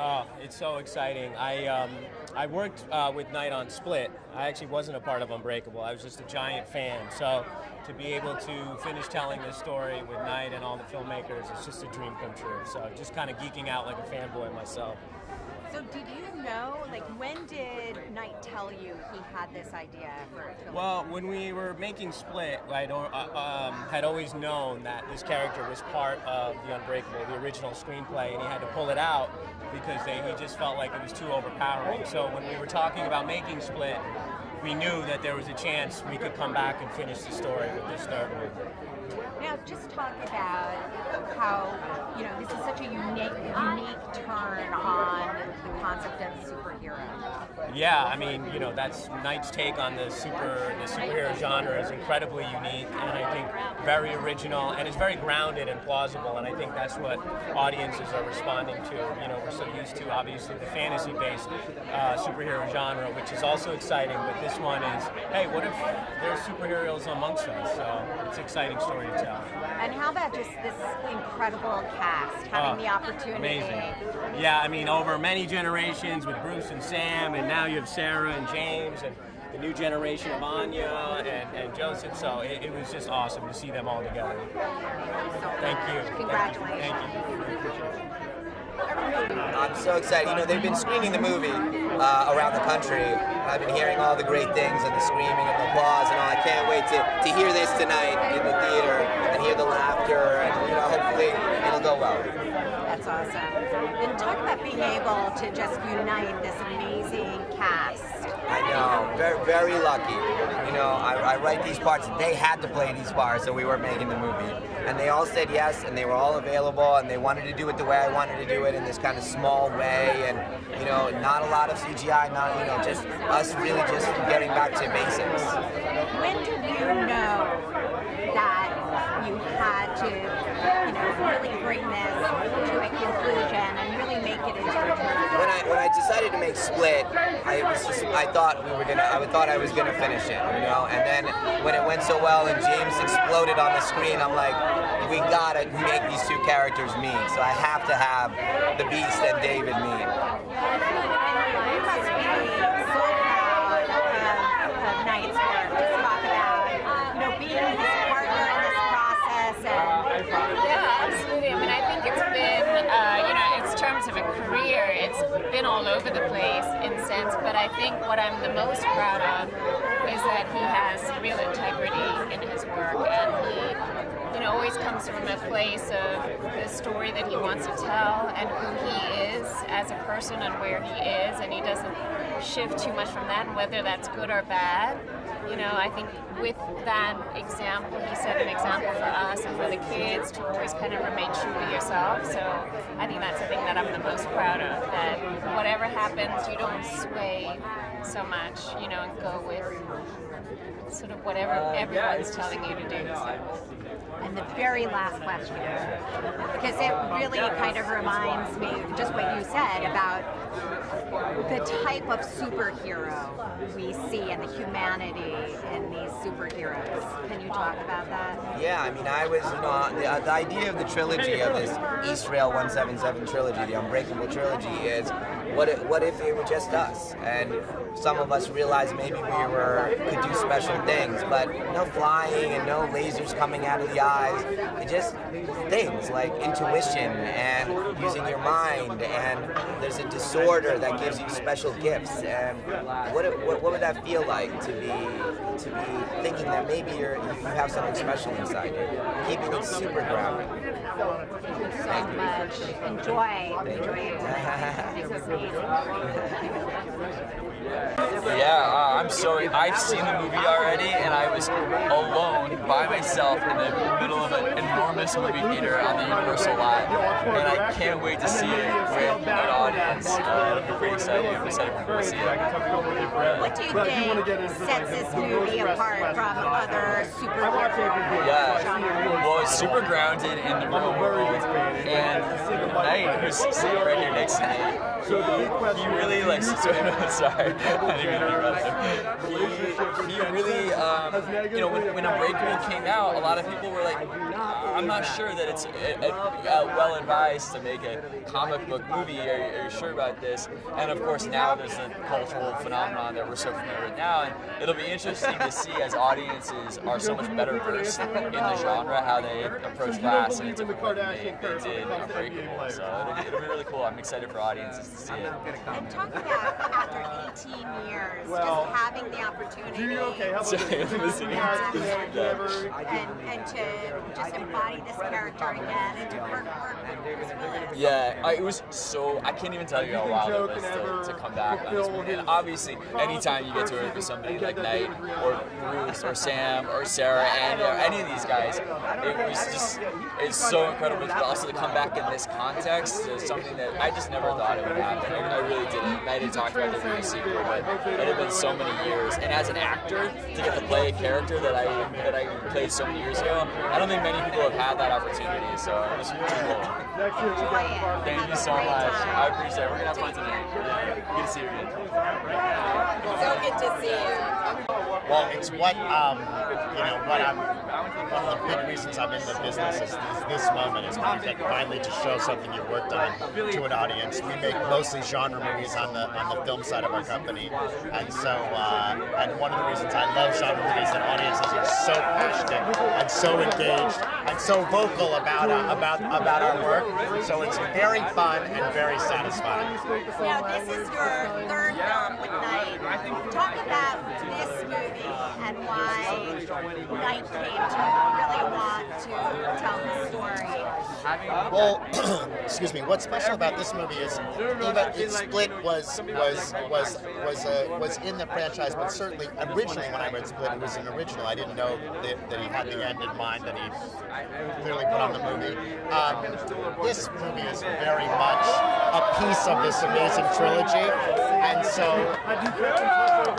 Oh, it's so exciting. I worked with Knight on Split. I actually wasn't a part of Unbreakable. I was just a giant fan. So to be able to finish telling this story with Knight and all the filmmakers, it's just a dream come true. So just kind of geeking out like a fanboy myself. So did you know, like, when did Knight tell you he had this idea for a trilogy? Well, when we were making Split, I had always known that this character was part of the Unbreakable, the original screenplay, and he had to pull it out because he just felt like it was too overpowering. So when we were talking about making Split, we knew that there was a chance we could come back and finish the story with this third movie. Now, just talk about how, this is such a unique turn on the concept of superhero. Yeah, I mean, that's Knight's take on the superhero genre is incredibly unique, and I think very original, and it's very grounded and plausible, and I think that's what audiences are responding to. We're so used to, obviously, the fantasy-based superhero genre, which is also exciting, but this one is, hey, what if there's superheroes amongst us? So it's an exciting story to tell. And how about just this incredible cast, having the opportunity? Amazing. Yeah, I mean, over many generations with Bruce and Sam, and now you have Sarah and James, and the new generation of Anya and Joseph, so it was just awesome to see them all together. Thank you. Congratulations. Thank you. I'm so excited. They've been screening the movie around the country. I've been hearing all the great things and the screaming and the applause and all. I can't wait to hear this tonight in the theater and hear the laughter, and hopefully it'll go well. That's awesome. And talk about being able to just unite this amazing cast. I know, very, very lucky. I write these parts. They had to play these parts, so we were making the movie. And they all said yes, and they were all available, and they wanted to do it the way I wanted to do it, in this kind of small way, and not a lot of CGI, not just us really just getting back to basics. When did you know that you had to, really bring this to a conclusion and really make it into a trilogy? When I decided to make Split, I thought I was gonna finish it, and then when it went so well and James exploded on the screen, I'm like, we gotta make these two characters meet, so I have to have the Beast and David meet. You must be so proud of Knight's work. Just talk about, being his partner in this process. Yeah, absolutely. I mean, I think it's been, in terms of a career, it's been all over the place in a sense, but I think what I'm the most proud of is that he has real integrity in his work, and he always comes from a place of the story that he wants to tell and who he is as a person and where he is, and he doesn't shift too much from that, and whether that's good or bad. I think with that example, he set an example for us and for the kids to always kind of remain true to yourself. So I think that's the thing that I'm the most proud of, that whatever happens, you don't sway so much, and go with sort of whatever everyone's telling you to do. And the very last question, because it really kind of reminds me just what you said about the type of superhero we see and the humanity in these superheroes. Can you talk about that? Yeah, I mean, I was, the idea of the trilogy, of this East Rail 177 trilogy, the Unbreakable trilogy, is what if it were just us? And some of us realized maybe we could do special things, but no flying and no lasers coming out of the eyes. It just things like intuition and using your mind, and there's a disorder that gives you special gifts. And what would that feel like to be thinking that maybe you have something special inside you, keeping it super grounded. Thank you so much. Enjoy it. This is amazing. Yeah, I've seen the movie already, and I was alone by myself in the middle of an enormous movie theater on the Universal lot, and I can't wait to see it with an audience. I'm pretty excited. I'm excited for people to see it. What do you think sets this movie apart from other superhero genres? Well, it's super grounded in the real world, and Knight, who's sitting right here next to me, he really like. Sorry, I didn't mean to interrupt him. He really, when Unbreakable came out, a lot of people were like, I'm not sure that it's well advised to make a comic book movie. Are you sure about this? And of course, now there's a cultural phenomenon that we're so familiar with now, and it'll be interesting to see as audiences are so much better versed in the genre how they approach Glass and into what they did Unbreakable. So it'll be really cool. I'm excited for audiences to see it. And talk about after 18 years, just having the opportunity and to just embody this character again and to work with Willis. Yeah, it was so, I can't even tell you how wild it was to come back on this movie. And obviously, anytime you get to work with somebody like Knight or Bruce or Sam or Sarah and any of these guys, it was just, it's so incredible. But also to come back in this context is something that I just never thought it would happen. I really didn't. Knight had talked about the movie sequel, but it had been so many years. And as an actor, to get to play a character that I played so many years ago, I don't think many people have had that opportunity. So it was really cool. Thank you so much. I appreciate it. We're gonna have fun tonight. Good to see you again. So good to see you. Well, it's what one of the big reasons I'm in the business is this moment is when you get finally to show something you worked on to an audience. We make mostly genre movies on the film side of our company, and so and one of the reasons I love genre movies is that audiences are so passionate and so engaged and so vocal about our work. So it's very fun and very satisfying. Now, this is your third film with Knight. Talk about this movie and why Knight came to really want to tell the story. Well, excuse me. What's special about this movie is even Split was in the franchise, but certainly originally when I read Split, it was an original. I didn't know that he had the end in mind that he clearly put on the movie. This movie is very much a piece of this amazing trilogy, and so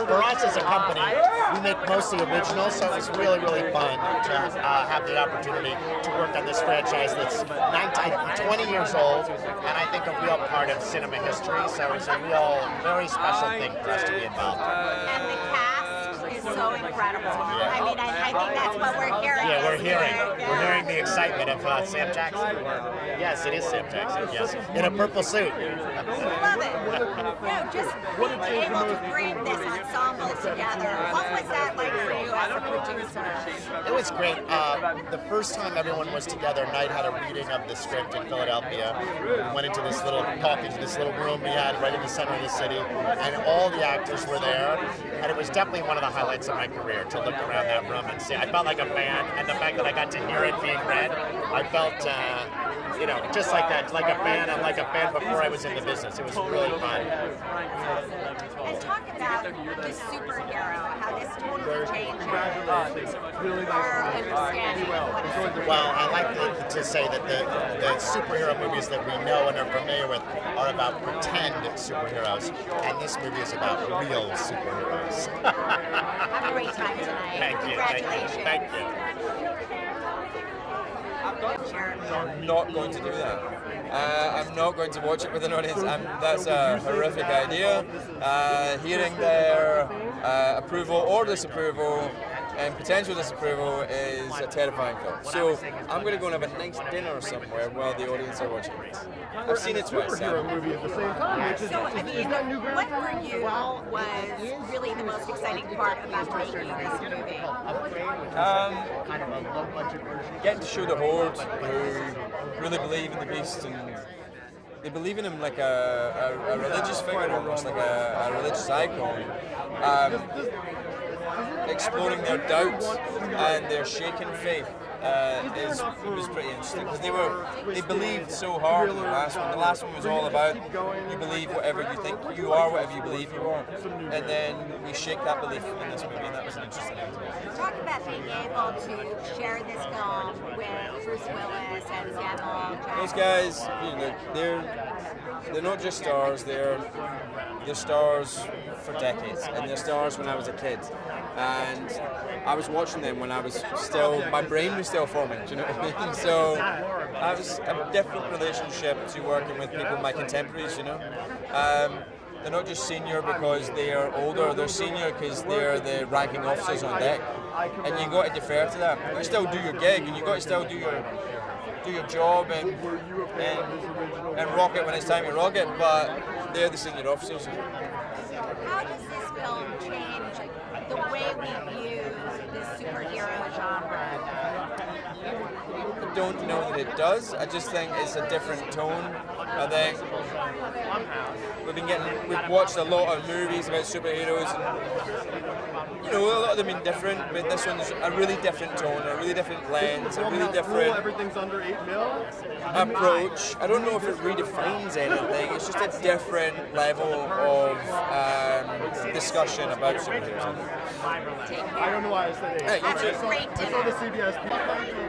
for us as a company, we make mostly originals, so it was really, really fun to have the opportunity to work on this franchise that's 20 years old, and I think a real part of cinema history, so it's a real, very special thing for us to be involved in. And the cast is so incredible. I mean, I think that's what we're hearing. Yeah, we're hearing the excitement of Sam Jackson. Yes, it is Sam Jackson, yes, in a purple suit. Love it. Just being able to bring this ensemble together. What was that like for you as a producer? It was great. The first time everyone was together, Knight had a reading of the script in Philadelphia. We went into this little room we had right in the center of the city, and all the actors were there. And it was definitely one of the highlights of my career to look around that room and see. I felt like a fan, and the fact that I got to hear it being read, I felt, just like that, like a fan, and like a fan before I was in the business. It was really fun. And talk about the superhero, how this totally changes our understanding of what a superhero. Well, I like to say that the superhero movies that we know and are familiar with are about pretend superheroes, and this movie is about real superheroes. Have a great time tonight. Thank you. Congratulations. Thank you. I'm not going to do that. I'm not going to watch it with an audience. That's a horrific idea. Hearing their approval or disapproval and potential disapproval is a terrifying thought. So I'm going to go and have a nice dinner somewhere while the audience are watching this. I've seen it twice. So, I mean, what for you was really the most exciting part about making this movie? Getting to show the Horde who really believe in the Beast, and they believe in him like a religious figure, almost like a religious icon. Exploring their doubts and their shaken faith was pretty interesting, because they believed so hard in the last one. The last one was all about you believe whatever you think you are, whatever you believe you are, and then we shake that belief in this movie, and that was an interesting element. Talk about being able to share this film with Bruce Willis and Samuel Jackson. Those guys, they're not just stars, they're stars for decades, and they're stars when I was a kid. And I was watching them when I was my brain was still forming, do you know what I mean? So was a different relationship to working with people, my contemporaries, you know. They're not just senior because they are older, they're senior because they're the ranking officers on deck. And you got to defer to them. You still do your gig, and you got to still do your job and rock it when it's time to rock it, but they're the senior officers. How does this film change the way we view the superhero genre? I don't know that it does. I just think it's a different tone. I think we've watched a lot of movies about superheroes, and you know, a lot of them been different, but this one's a really different tone, a really different lens, a really different approach. I don't know if it redefines anything. It's just a different level of discussion about superheroes. I don't know why I said it.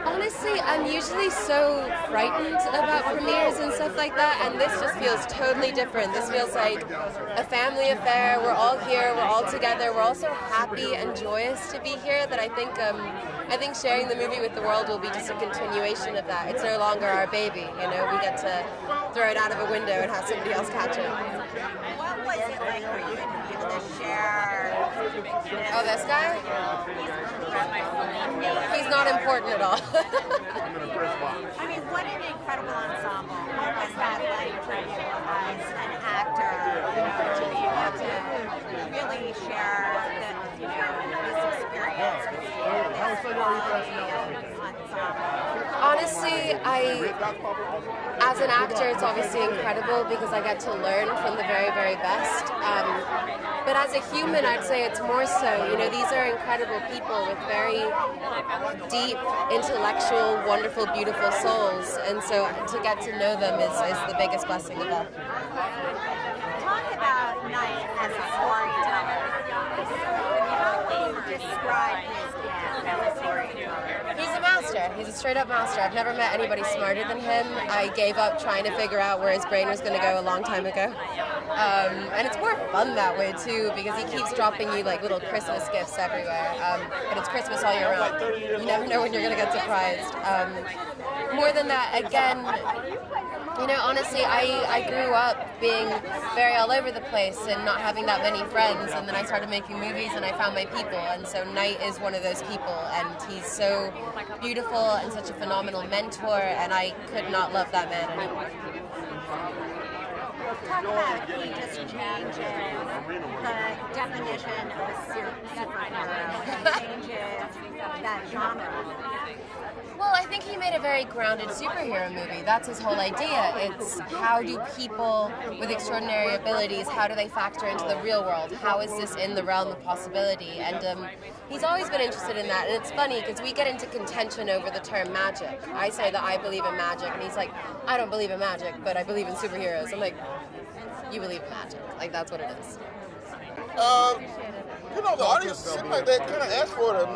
Honestly, I'm usually so frightened about premieres and stuff like that, and this just feels totally different. This feels like a family affair. We're all here, we're all together, we're all so happy and joyous to be here that I think sharing the movie with the world will be just a continuation of that. It's no longer our baby, you know, we get to throw it out of a window and have somebody else catch it. What was it like for you to be able to share? Oh, this guy? He's not important at all. I mean, what an incredible ensemble. What was that like for you as an actor, you know, to be able to really share this experience with this ensemble? Honestly, as an actor, it's obviously incredible because I get to learn from the very, very best. But as a human, I'd say it's more so. You know, these are incredible people with very deep, intellectual, wonderful, beautiful souls. And so to get to know them is the biggest blessing of all. Talk about Knight as a storyteller. How would you describe his gift as a storyteller? He's a master. He's a straight-up master. I've never met anybody smarter than him. I gave up trying to figure out where his brain was going to go a long time ago. And it's more fun that way, too, because he keeps dropping you, like, little Christmas gifts everywhere. But it's Christmas all year round. You never know when you're going to get surprised. More than that, again, you know, honestly, I grew up being very all over the place and not having that many friends, and then I started making movies and I found my people, and so Knight is one of those people, and he's so beautiful and such a phenomenal mentor, and I could not love that man anymore. Talk about he just changes the definition of a superhero and changes that genre. Well, I think he made a very grounded superhero movie. That's his whole idea. It's how do people with extraordinary abilities, how do they factor into the real world? How is this in the realm of possibility? And he's always been interested in that. And it's funny because we get into contention over the term magic. I say that I believe in magic, and he's like, I don't believe in magic, but I believe in superheroes. I'm like, you believe in magic. Like, that's what it is. You know, the audience seem like they kind of ask for it.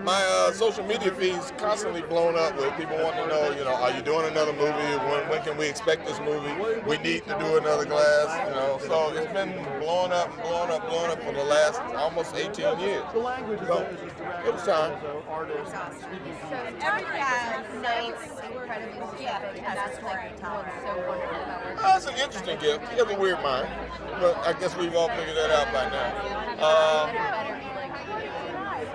My social media feed's constantly blown up with people wanting to know, you know, are you doing another movie? When can we expect this movie? We need to do another Glass, you know. So it's been blowing up for the last almost 18 years. So it was time. Knight's incredible gift as a storyteller. It's an interesting gift. He has a weird mind, but I guess we've all figured that out by now.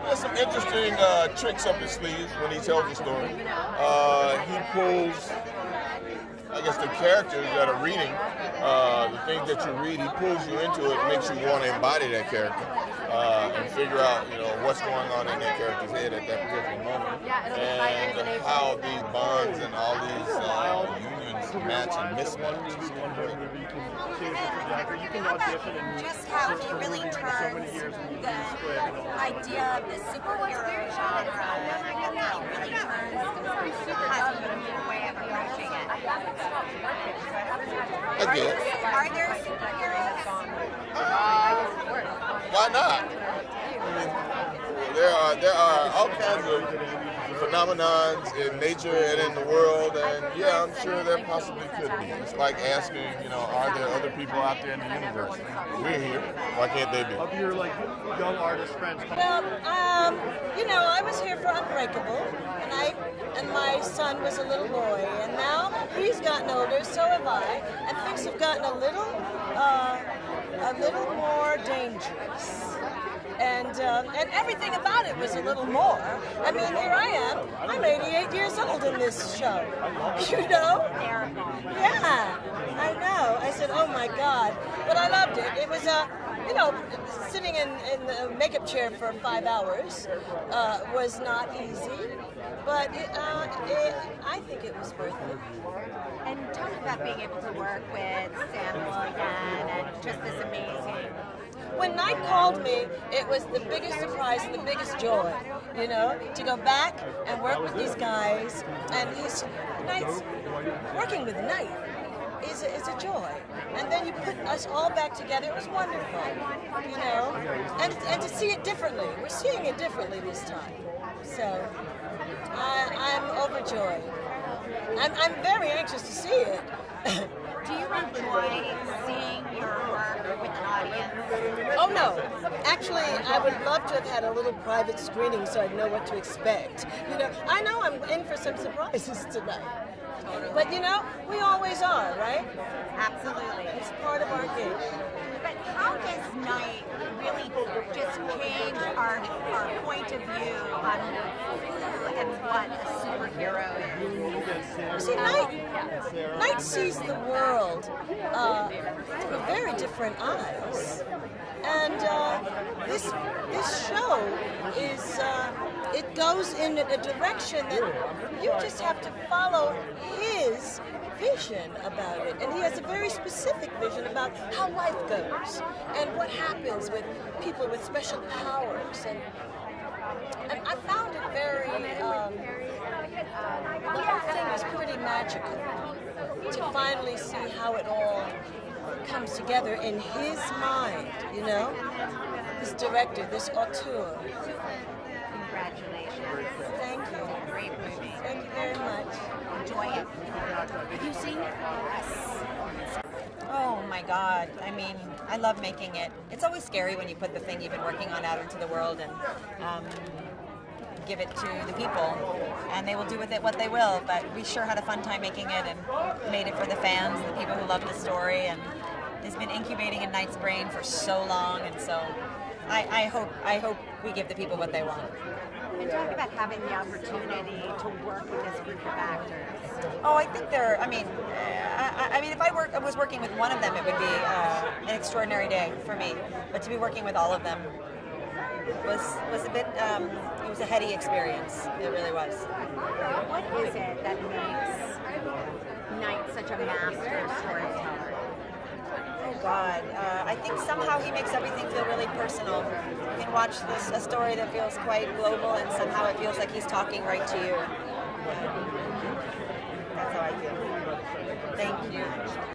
There's some interesting tricks up his sleeves when he tells the story. He pulls, I guess, the characters that are reading, the things that you read, he pulls you into it, makes you want to embody that character and figure out, you know, what's going on in that character's head at that particular moment, and how these bonds and all these unions match and mismatch. Just how he really turns the idea of the superhero genre, and how he really turns has a unique way of approaching it. Are there superheroes? Why not? I mean, there are all kinds of phenomenons in nature and in the world, and yeah, I'm sure there possibly could be. It's like asking, are there other people out there in the universe? We're here. Why can't they be? Of your young artist friends. Well, I was here for Unbreakable, and my son was a little boy, and now he's gotten older, so have I, and things have gotten a little more dangerous. And everything about it was a little more. I mean, here I am. I'm 88 years old in this show. Yeah, I know. I said, oh my God. But I loved it. It was sitting in the makeup chair for 5 hours was not easy. But I think it was worth it. And talk about being able to work with Samuel again and just this amazing. When Night called me, it was the biggest surprise and the biggest joy, to go back and work with these guys. And Night's working with Night is a joy. And then you put us all back together. It was wonderful, and to see it differently. We're seeing it differently this time. So I'm overjoyed. I'm very anxious to see it. Do you enjoy seeing your work with an audience? Oh no. Actually, I would love to have had a little private screening so I'd know what to expect. I know I'm in for some surprises tonight. But we always are, right? Absolutely. It's part of our gig. But how does Night really just change our point of view on who and what a superhero is? See, Night sees the world through very different eyes. And this show is, it goes in a direction that you just have to follow his vision about it. And he has a very specific vision about how life goes and what happens with people with special powers. And I found it very, the whole thing was pretty magical to finally see how it all comes together in his mind, this director, this auteur. Congratulations. Thank you. Great movie. Thank you very much. Enjoy it. Have you seen it? Oh my God. I mean, I love making it. It's always scary when you put the thing you've been working on out into the world and give it to the people, and they will do with it what they will. But we sure had a fun time making it and made it for the fans, the people who love the story, and it's been incubating in Night's brain for so long, and so I hope we give the people what they want. And talk about having the opportunity to work with this group of actors. Oh, I think they're. I mean, if I was working with one of them, it would be an extraordinary day for me. But to be working with all of them was a bit. It was a heady experience. It really was. What is it that makes Night such a master storyteller? Oh God, I think somehow he makes everything feel really personal. You can watch a story that feels quite global, and somehow it feels like he's talking right to you. That's how I feel. Thank you.